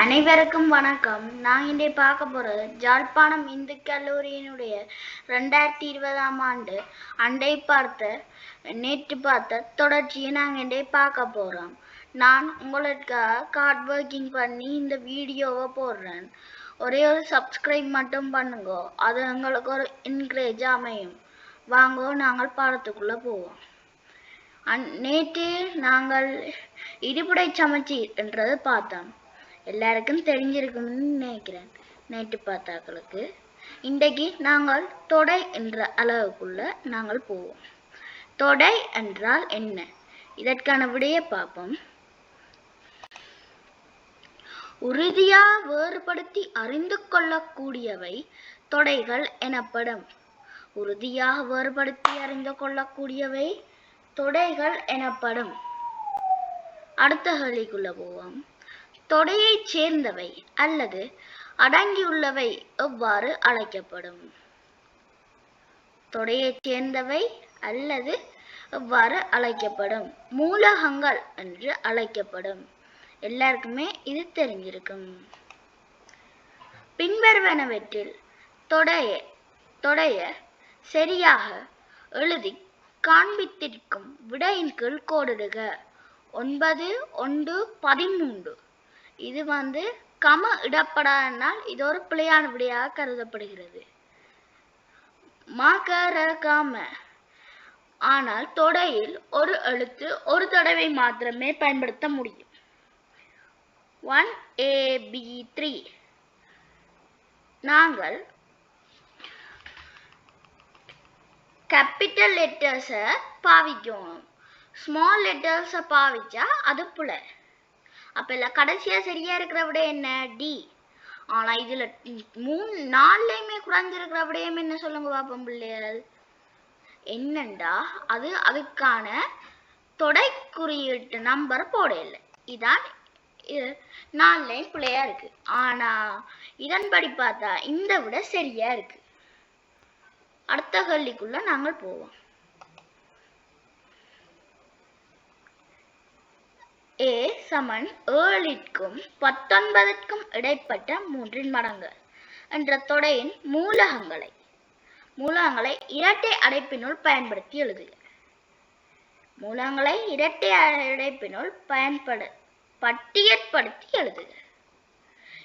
அனைவருக்கும் வணக்கம். நான் இன்றைய பார்க்க போகிறது ஜாழ்ப்பாணம் இந்து கல்லூரியினுடைய 2020ஆம் ஆண்டு நேற்று பார்த்த தொடர்ச்சியை நாங்கள் இன்றைய பார்க்க போகிறோம். நான் உங்களுக்காக ஹார்ட் ஒர்க்கிங் பண்ணி இந்த வீடியோவை போடுறேன். ஒரே ஒரு சப்ஸ்கிரைப் மட்டும் பண்ணுங்க, அது எங்களுக்கு ஒரு என்கரேஜ் அமையும். வாங்கோ, நாங்கள் பாடத்துக்குள்ளே போவோம். நேற்று நாங்கள் இடிபுடை சமச்சீர் என்றது பார்த்தோம். எல்லாருக்கும் தெரிஞ்சிருக்கும்னு நினைக்கிறேன். நேற்று பார்த்தாக்களுக்கு இன்றைக்கு நாங்கள் தொடை என்ற அளவுக்குள்ள நாங்கள் போவோம். தொடை என்றால் என்ன? இதற்கான விடையை பார்ப்போம். உறுதியா வேறுபடுத்தி அறிந்து கொள்ளக்கூடியவை தொடைகள் எனப்படும். உறுதியாக வேறுபடுத்தி அறிந்து கொள்ளக்கூடியவை தொடைகள் எனப்படும். அடுத்த கேள்விக்குள்ள போவோம். தொடையைச் சேர்ந்தவை அல்லது அடங்கியுள்ளவை எவ்வாறு அழைக்கப்படும்? தொடையைச் சேர்ந்தவை அல்லது எவ்வாறு அழைக்கப்படும்? மூலகங்கள் என்று அழைக்கப்படும். எல்லாருக்குமே இது தெரிஞ்சிருக்கும். பின்வருவனவற்றில் தொடைய சரியாக எழுதி காண்பித்திருக்கும் விடையின் கீழ் கோடிடுக. 9.1.13 இது கம இடப்படாதனால் இது ஒரு பிழையான விடையாக கருதப்படுகிறது. மகரகம. ஆனால் தொடையில் ஒரு எழுத்து ஒரு தடவை மாத்திரமே பயன்படுத்த முடியும். 1AB3 நாங்கள் கேபிட்டல் லெட்டர்ஸை பாவிக்கணும். ஸ்மால் லெட்டர்ஸை பாவிச்சா அது பிழை. அப்ப எல்லாம் கடைசியா சரியா இருக்கிற விட என்ன? டி. ஆனா இதுல 4லையுமே குறைஞ்சிருக்கிற விடயம் என்ன சொல்லுங்க பாப்போம் பிள்ளைகள். என்னண்டா அதுக்கான தொடை குறியீட்டு நம்பர் போட இல்லை. இதான் 4லையும் பிள்ளையா இருக்கு. ஆனா இதன்படி பார்த்தா இந்த விட சரியா இருக்கு. அடுத்த கேள்விக்குள்ள நாங்கள் போவோம். A சமன் 7க்கும் 19க்கும் இடைப்பட்ட 3 மடங்கு என்ற தொடையின் மூலகங்களை இரட்டை அடைப்பினுள் பயன்படுத்தி எழுதுக. மூலகங்களை இரட்டை அடைப்பினுள் பட்டியற்படுத்தி எழுதுக.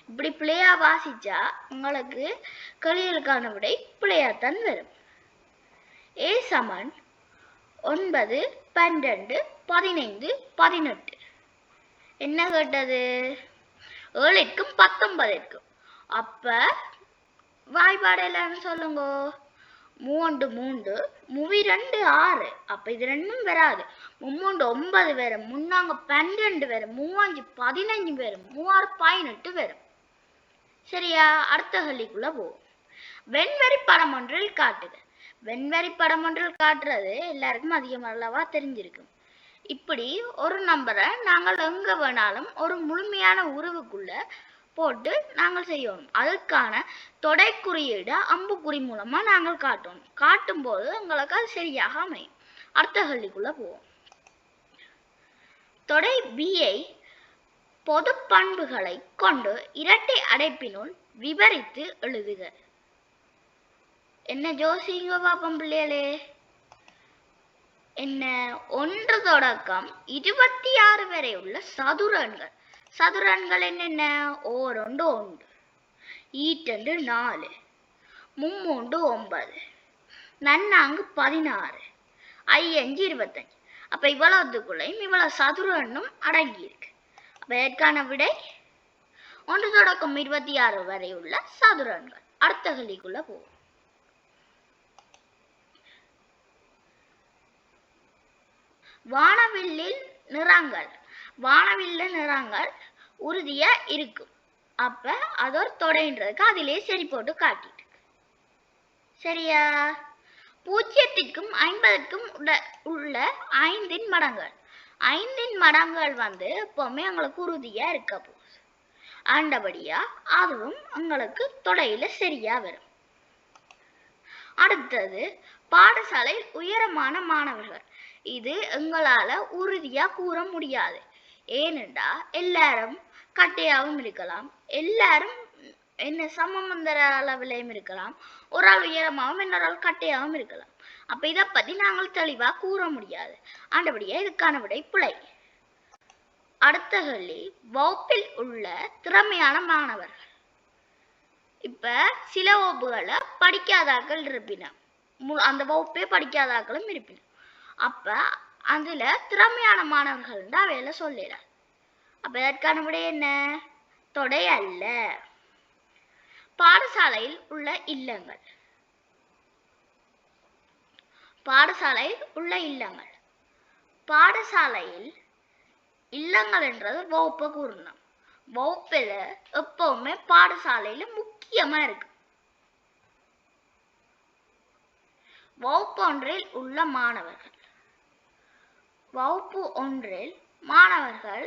இப்படி பிள்ளையா வாசிச்சா உங்களுக்கு கேள்விகளுக்கான விடை பிள்ளையாத்தான் வரும். A சமன் 9, 12, 15, 18 என்ன கேட்டது? 7க்கும் 19க்கும். அப்ப வாய்பாடு எல்லாரும் சொல்லுங்க. 3 3 2 6. அப்ப இது ரெண்டும் வராது. 3 9 வரும், 3 12 வரும், 3 15 வரும், 3 18 வரும். சரியா? அடுத்த கேள்விக்குள்ள போவோம். வெண்வரி படம் ஒன்றில் காட்டுக. வெண்வரி படம் ஒன்றில் காட்டுறது எல்லாருக்கும் அதிகமல்லவா தெரிஞ்சிருக்கும். இப்படி ஒரு நம்பரை நாங்கள் எங்க வேணாலும் ஒரு முழுமையான உருவுக்குள்ள போட்டு நாங்கள் செய்யணும். அதுக்கான தொடை குறியீடு அம்புக்குறி மூலமா நாங்கள் காட்டணும். காட்டும் போது உங்களுக்கு அது சரியாக அமையும். அடுத்த கேள்விக்குள்ள போவோம். தொடை பியை பொது பண்புகளை கொண்டு இரட்டை அடைப்பினுள் விவரித்து எழுதுக. என்ன ஜோசிங்க பாப்பம் பிள்ளைகளே? என்ன 1 தொடக்கம் 26 வரை உள்ள சதுரன்கள். சதுரன்கள் என்னென்ன? 1 1, ஈட்டண்டு 4, 3 9, 4 16, 5 25. அப்ப இவ்வளவுக்குள்ளையும் இவ்வளவு சதுரன்னும் அடங்கி இருக்கு. அப்ப இதற்கான விடை 1 தொடக்கம் 26 வரை உள்ள சதுரன்கள். அடுத்த கேள்விக்குள்ள போவோம். வானவில்லில் நிறங்கள் உறுதியா இருக்கும். அப்ப அது ஒரு தொடைன்றதுக்கு அதிலே சரி போட்டு காட்டிட்டு. சரியா? 0க்கும் 50க்கும் உள்ள 5 மடங்கள். 5 மடங்கள் எப்பவுமே உங்களுக்கு உறுதியா இருக்க போகுது. ஆண்டபடியா அதுவும் உங்களுக்கு தொடையில சரியா வரும். அடுத்தது பாடசாலை உயரமான மாணவர்கள். இது எங்களால உறுதியா கூற முடியாது. ஏனென்றா எல்லாரும் கட்டையாகவும் இருக்கலாம். எல்லாரும் என்ன சமமந்தர அளவிலையும் இருக்கலாம். ஒரு ஆள் உயரமாகவும் இன்னொரு ஆள் கட்டையாகவும் இருக்கலாம். அப்ப இதை பத்தி நாங்கள் தெளிவா கூற முடியாது. ஆண்டபடியே இதுக்கான விடை பிழை. அடுத்த கேள்வி, வகுப்பில் உள்ள திறமையான மாணவர்கள். இப்ப சில வகுப்புகளை படிக்காதாக்கள் இருப்பின, அந்த வகுப்பே படிக்காதாக்களும் இருப்பின. அப்ப அதுல திறமையான மாணவர்கள் தான் வேலை சொல்லலாம். அப்ப இதற்கான விடை என்ன? தொடை அல்ல. பாடசாலையில் உள்ள இல்லங்கள். பாடசாலையில் உள்ள இல்லங்கள். பாடசாலையில் இல்லங்கள் என்றது வகுப்பை கூறணும். வகுப்புல எப்பவுமே பாடசாலையில முக்கியமா இருக்கு. வகுப்பு ஒன்றில் உள்ள மாணவர்கள். வகுப்பு ஒன்றில் மாணவர்கள்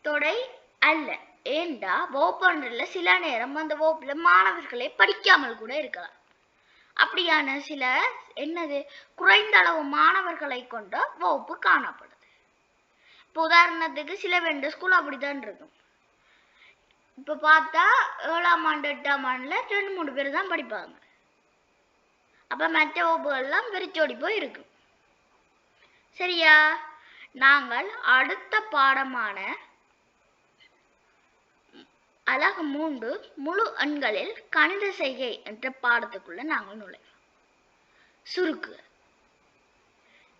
தொடை அல்ல. ஏண்டா வகுப்பு ஒன்றில் சில நேரம் அந்த வகுப்புல மாணவர்களை படிக்காமல் கூட இருக்கலாம். அப்படியான சில என்னது குறைந்த அளவு மாணவர்களை கொண்ட வகுப்பு காணப்படுது. இப்போ உதாரணத்துக்கு சில வேண்ட ஸ்கூல் அப்படித்தான் இருக்கும். இப்ப பார்த்தா 7ஆம் ஆண்டு 8ஆம் ஆண்டுல 2-3 பேர் தான் படிப்பாங்க. அப்ப மற்ற வகுப்புகள்லாம் வெறிச்சோடி போய் இருக்கும். சரியா? நாங்கள் அடுத்த பாடமான அலகு 3 முழு எண்களில் கணித செய்கை என்ற பாடத்துக்குள்ள நாங்கள் நுழைவோம். சுருக்கு.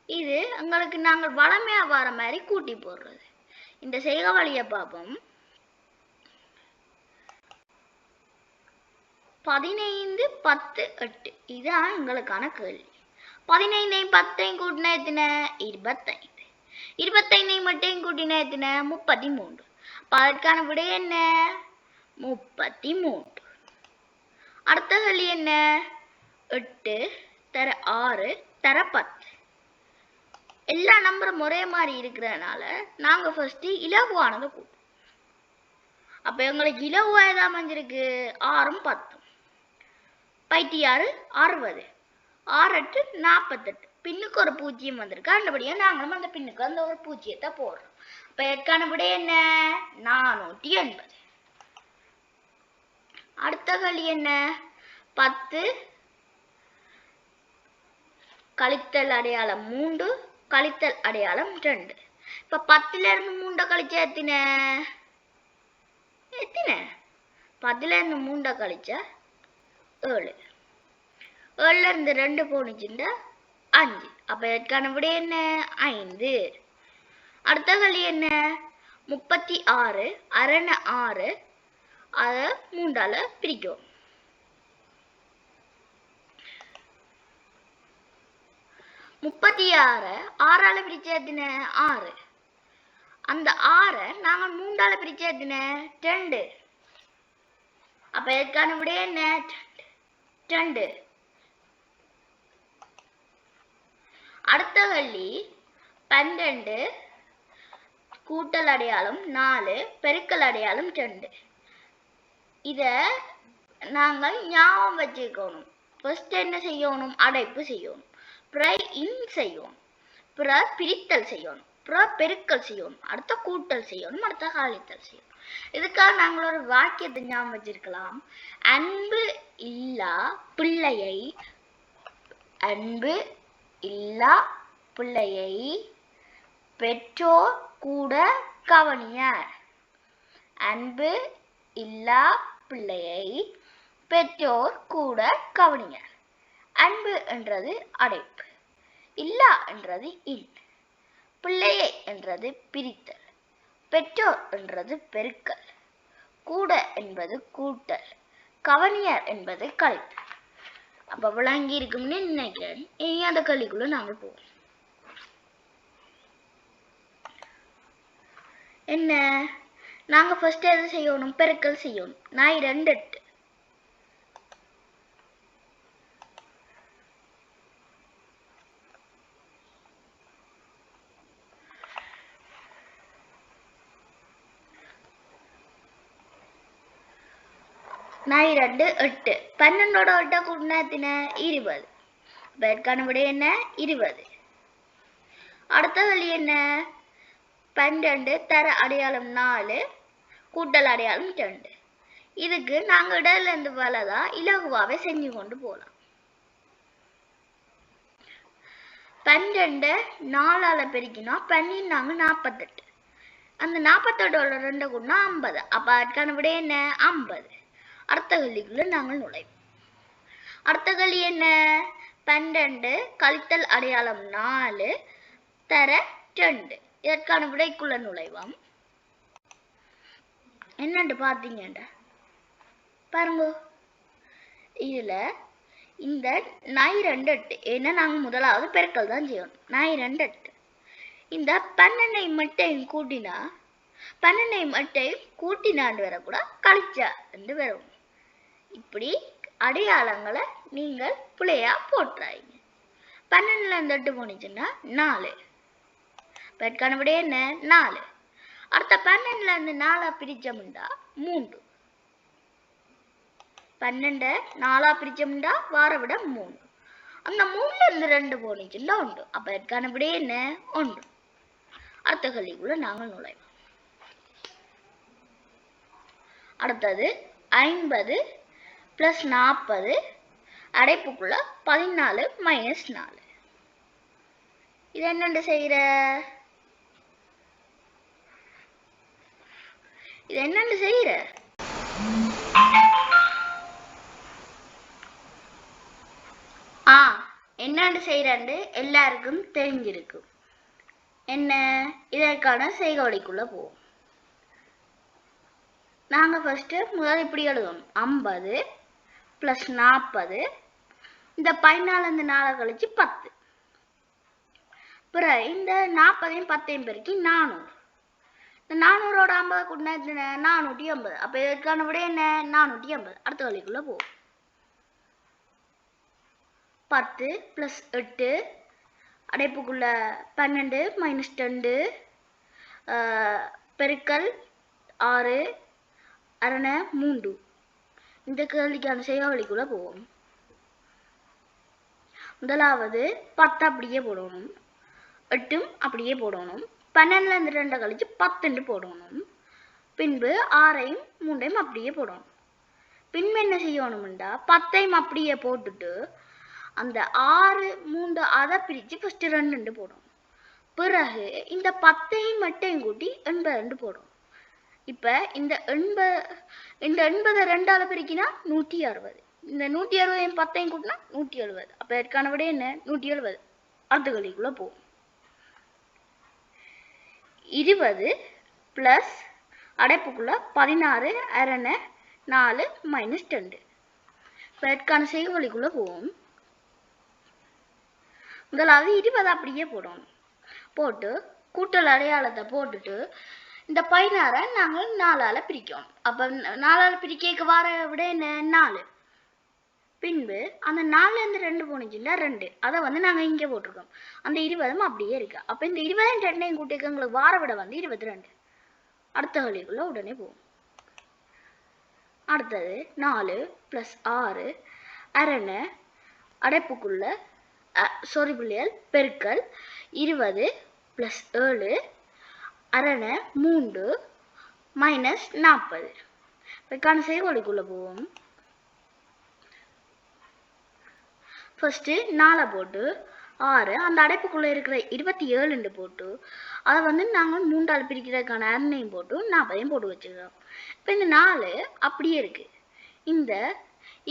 இது எங்களுக்கு நாங்கள் வளமையா வர மாதிரி கூட்டி போடுறது. இந்த செய்கை வழியை பார்ப்போம். 15, 10, 8 இதுதான் எங்களுக்கான கேள்வி. 15ஐயும் 10ஐயும் கூட்டினா எத்தனை? 25. 25ஐயும் மட்டும் கூட்டினா எத்தனை? 33. அதற்கான விடை என்ன? 33. அடுத்த கேள்வி என்ன? 8 தர 6 தர 10. எல்லா நம்பரும் ஒரே மாதிரி இருக்கிறதுனால நாங்க ஃபர்ஸ்ட் இலகுவானதை கூட்டும். அப்ப எங்களுக்கு இலகுவா ஏதா அமைஞ்சிருக்கு? 6ம் 10ம். 6 60. 6 8 48. பின்னுக்கு ஒரு பூஜ்ஜியம் வந்திருக்கு. அந்தபடியா நாங்களும் அந்த பின்னுக்கு அந்த ஒரு பூஜ்ஜியத்தை போடுறோம். அப்ப இதற்கான விடை என்ன? 480. அடுத்த கேள்வி என்ன? 10 கழித்தல் அடையாளம் 3 கழித்தல் அடையாளம் 2. இப்ப 10ல இருந்து 3 கழிச்சா எத்தனை? 10ல இருந்து 3 கழிச்சா 7. 7ல இருந்து 2 போனுச்சுன்னா 5. அப்ப இதற்கான விடை என்ன? 5. அடுத்த கேள்வி என்ன? 36 அரண 6 அதை 3ஆல பிரிக்கும். 36 6ஆல பிரிச்சா எத்தனை? 6. அந்த 6 நாங்கள் 3ஆல பிரிச்சா எத்தனை? 2. அப்ப இதற்கான விடை என்ன? 2. அடுத்த கேள்வி 12 கூட்டல் அடையாளம் 4 பெருக்கல் அடையாளம் 2. இத நாங்கள் ஞாபகம் வச்சுக்கணும். ஃபர்ஸ்ட் என்ன செய்யணும்? அடைப்பு செய்யணும். இன் செய்யணும். பிரித்தல் செய்யணும். பெருக்கல் செய்யணும். அடுத்த கூட்டல் செய்யணும். அடுத்த கழித்தல் செய்யணும். இதுக்காக நாங்கள் ஒரு வாக்கியத்தை ஞாபகம் வச்சிருக்கலாம். அன்பு இல்லா பிள்ளையை பெற்றோர் கூட கவனியார். அன்பு இல்லா பிள்ளையை பெற்றோர் கூட கவனியார். அன்பு என்றது அடைப்பு, இல்லா என்றது இன், பிள்ளையை என்றது பிரித்தல், பெற்றோர் என்றது பெருக்கல், கூட என்பது கூட்டல், கவனியார் என்பது கழித்தல். அப்ப விளங்கி இருக்கும்னு நினைக்கிறேன். இனி அந்த கல்விக்குள்ள நாங்கள் போவோம். என்ன நாங்க ஃபர்ஸ்ட் எது செய்யணும்? பெருக்கல் செய்யணும். 2 8. நான் 2 8. 12ஓட 8 கூட்டினா எத்தனை? 20. இதற்கான விடை என்ன? 20. அடுத்த வழி என்ன? 12 தர அடையாளம் 4 கூட்டல் அடையாளம் 2. இதுக்கு நாங்கள் இடத்துல இருந்து வலதா இலகுவாவே செஞ்சு கொண்டு போகலாம். 12 4ஆல பெருக்கினா 12 48. அந்த 48ஓட 2 கூட்டினா 50. அப்போ அதுக்கான விட என்ன 50. அடுத்த கேள்விக்குள்ள நாங்கள் நுழைவோம். அடுத்த கேள்வி என்ன 12 கழித்தல் அடையாளம் 4 தர 2. இதற்கான விடைக்குள்ள நுழைவோம். என்னன்னு பார்த்தீங்கன்ற பாருங்க, இதுல இந்த 2 8 ஏன்னா நாங்கள் முதலாவது பெருக்கல் தான் செய்யணும். 2 8 இந்த 12 மட்டும் கூட்டினா 12 மட்டும் கூட்டினான்னு வரக்கூட கழிச்சா என்று வரும். இப்படி அடையாளங்களை நீங்கள் பிள்ளையா போட்டுறாங்க. 12ல இருந்து 8 போனிச்சுன்னா 4. பெருக்கான விட என்ன 4. அடுத்த 12ல இருந்து 4 பிரிச்சோம்டா 3. 12 4 பிரிச்சோம்டா வார விட 3. அந்த 3ல இருந்து 2 போனிச்சுன்னா 1. அப்ப இதுக்கான விட என்ன 1. அடுத்த கேள்விக்குள்ள நாங்கள் நுழைவோம். அடுத்தது 50 + 40 அடைப்புக்குள்ள 14 - 4. இது என்னண்டு செய்யற? இது என்னண்டு செய்யற? என்னண்டு செய்யறன்னு எல்லாருக்கும் தெரிஞ்சிருக்கும். என்ன? இதற்கான செய்கோளிக்குள்ள போவோம். நாங்கள் ஃபர்ஸ்ட் முதல் இப்படி எழுதுவோம். 50 + 40 இந்த 14 4 கழிச்சு 10. பிறகு இந்த 40ஐயும் 10ஐயும் பெருக்கி 400. இந்த 400ஓட 50 கூட்டினா 450. அப்போ இதற்கான விட என்ன 450. அடுத்த வழிக்குள்ள போவோம். 10 + 8 அடைப்புக்குள்ள 12 - 2 பெருக்கல் 6 அரண 3. இந்த கேள்விக்கான செய்வழிக்குள்ள போவோம். முதலாவது 10 அப்படியே போடணும், 8 அப்படியே போடணும், 12ல இருந்து 2 கழிச்சு 10 போடணும், பின்பு 6ஐயும் 3ஐயும் அப்படியே போடணும். பின்பு என்ன செய்யணும்டா 10ஐயும் அப்படியே போட்டுட்டு அந்த 6 3 அதை பிரித்து ஃபர்ஸ்ட் 2 போடணும். பிறகு இந்த 10ஐயும் மட்டும் கூட்டி 82 போடணும். இப்போ இந்த 80 2ஆல பெருக்கினா 160. இந்த 160ஐயும் 10ஐயும் கூட்டினா 170. அப்போ இதற்கான விட என்ன 170. அடுத்த கேள்விக்குள்ள போவோம். 20 + அடைப்புக்குள்ள 16 அரண 4 - 2. இப்போ இதற்கான செய்வழிக்குள்ள போவோம். முதலாவது 20 அப்படியே போடணும். போட்டு கூட்டல் அடையாளத்தை போட்டுட்டு இந்த 16 நாங்கள் 4ஆல பிரிக்கணும். அப்போ 4ஆல பிரிக்க வர விட என்ன 4. பின்பு அந்த 4ல இருந்து 2 போனிச்சுன்னா 2. அதை நாங்கள் இங்கே போட்டிருக்கோம். அந்த 20 அப்படியே இருக்கு. அப்போ இந்த 20 2ஐயும் கூட்டிக்க எங்களுக்கு வார விட 22. அடுத்த வழிக்குள்ள உடனே போவோம். அடுத்தது 4 + 6 அரண அடைப்புக்குள்ள பிள்ளைகள் பெருக்கல் 20 + 7 அரண 3 - 40. இதுக்கான செய்கோளிக்குள்ள போவோம். ஃபர்ஸ்ட் 4 போட்டு 6 அந்த அடைப்புக்குள்ள இருக்கிற 27 போட்டு அதை நாங்கள் 3ஆல் பிரிக்கிறதுக்கான அரணையும் போட்டு 40ஐயும் போட்டு வச்சுக்கிறோம். இப்போ இந்த 4 அப்படியே இருக்கு. இந்த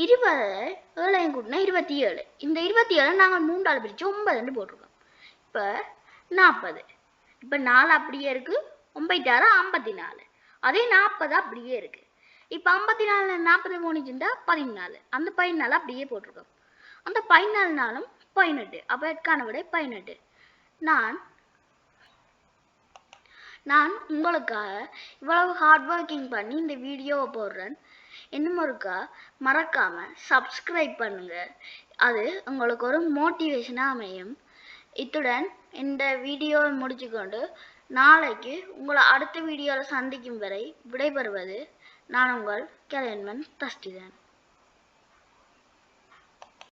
20 7ஐயும் கூட்டினா 27. இந்த 27 நாங்கள் 3ஆல் பிரித்து 9 போட்டிருக்கோம். இப்போ 40. இப்போ 4 அப்படியே இருக்கு. 9 54. அதே 40 அப்படியே இருக்கு. இப்போ 54 40 போனிச்சுட்டா 14. அந்த 14 அப்படியே போட்டிருக்கோம். அந்த 14 18. அப்போ இதற்கான விட 18. நான் உங்களுக்காக இவ்வளவு ஹார்ட் ஒர்க்கிங் பண்ணி இந்த வீடியோவை போடுறேன். இன்னும் ஒருக்கா மறக்காம சப்ஸ்கிரைப் பண்ணுங்க. அது உங்களுக்கு ஒரு மோட்டிவேஷனாக அமையும். இத்துடன் இந்த வீடியோவை முடிச்சுக்கொண்டு நாளைக்கு உங்களை அடுத்த வீடியோவில் சந்திக்கும் வரை விடைபெறுவது நான் உங்கள் கலையன்மன் தஸ்டிதன்.